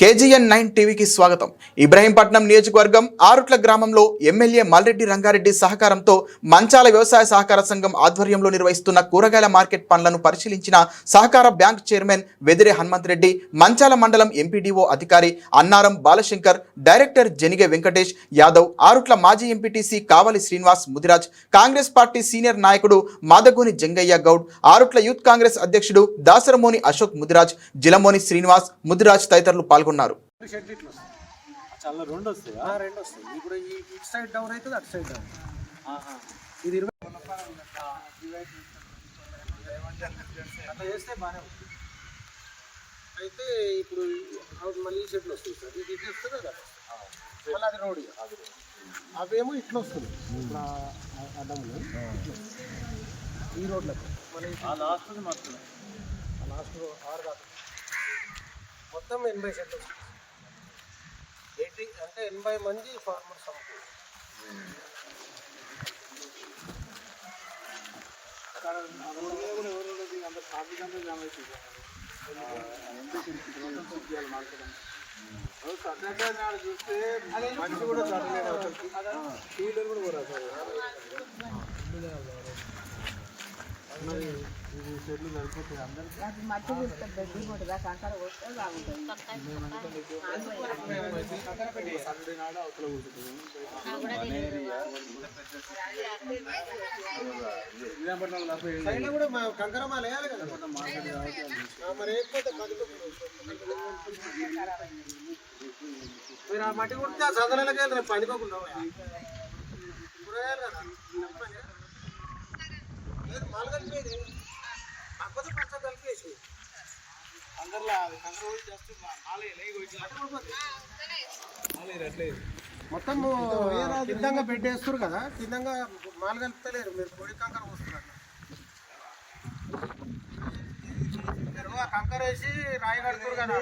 KGN 9 టీవీకి స్వాగతం. ఇబ్రహీంపట్నం నియోజకవర్గం ఆరుట్ల గ్రామంలో ఎమ్మెల్యే మల్రెడ్డి రంగారెడ్డి సహకారంతో మంచాల వ్యవసాయ సహకార సంఘం ఆధ్వర్యంలో నిర్వహిస్తున్న కూరగాయల మార్కెట్ పనులను పరిశీలించిన సహకార బ్యాంక్ చైర్మన్ వెదిరే హనుమంత్ రెడ్డి, మంచాల మండలం ఎంపీడీఓ అధికారి అన్నారం బాలశంకర్, డైరెక్టర్ జనిగే వెంకటేష్ యాదవ్, ఆరుట్ల మాజీ ఎంపీటీసీ కావలి శ్రీనివాస్ ముదిరాజ్, కాంగ్రెస్ పార్టీ సీనియర్ నాయకుడు మాదగోని జంగయ్య గౌడ్, ఆరుట్ల యూత్ కాంగ్రెస్ అధ్యక్షుడు దాసరమోని అశోక్ ముదిరాజ్, జిలమోని శ్రీనివాస్ ముదిరాజ్ తదితరులు పాల్గొన్నారు. చాలా రెండు వస్తాయి ఇప్పుడు ఇటు సైడ్ డౌన్ అవుతుంది, అటు సైడ్ డౌన్. ఇది 20 అట్లా చేస్తే బాగానే ఉంటుంది. అయితే ఇప్పుడు మళ్ళీ ఈ చెట్లు వస్తుంది సార్, ఇది ఇటు వస్తుంది, అది మళ్ళీ అది రోడ్. అవేమో ఇట్లా వస్తుంది అడ్డములు ఈ రోడ్లకు మళ్ళీ లాస్ట్ మొత్తం లాస్ట్ 6 దాకా మొత్తం 80 సెంట్లు వస్తుంది. 80 అంటే 80 మంది ఫార్మర్స్ అమ్ముతారు. చూస్తే మనిషి కూడా చదవలేదు, ఫీల్డ్ కూడా పోరా సార్. మరి ఇది చెట్లు సరిపోతాయి అందరికీ. సండే నాడు అవతల కూర్చుంటుంది. కూడా మా కంకరమాలు వేయాలి కదా, మరి వేయకపోతే మీరు ఆ మట్టి కుడితే ఆ చదలకి వెళ్ళి రేపు పనికోకుండా కూరగాయలు కదా మాలు కలిపేది, కాకపోతే పచ్చ కలిపేసి అందరిలో మొత్తం కిందంగా బెడ్ వేస్తారు కదా, కిందంగా మాలు కలుపుతలేరు, మీరు పొడి కంకర పోస్తున్నారు. కంకర వేసి రాయి కడుతున్నారు కదా.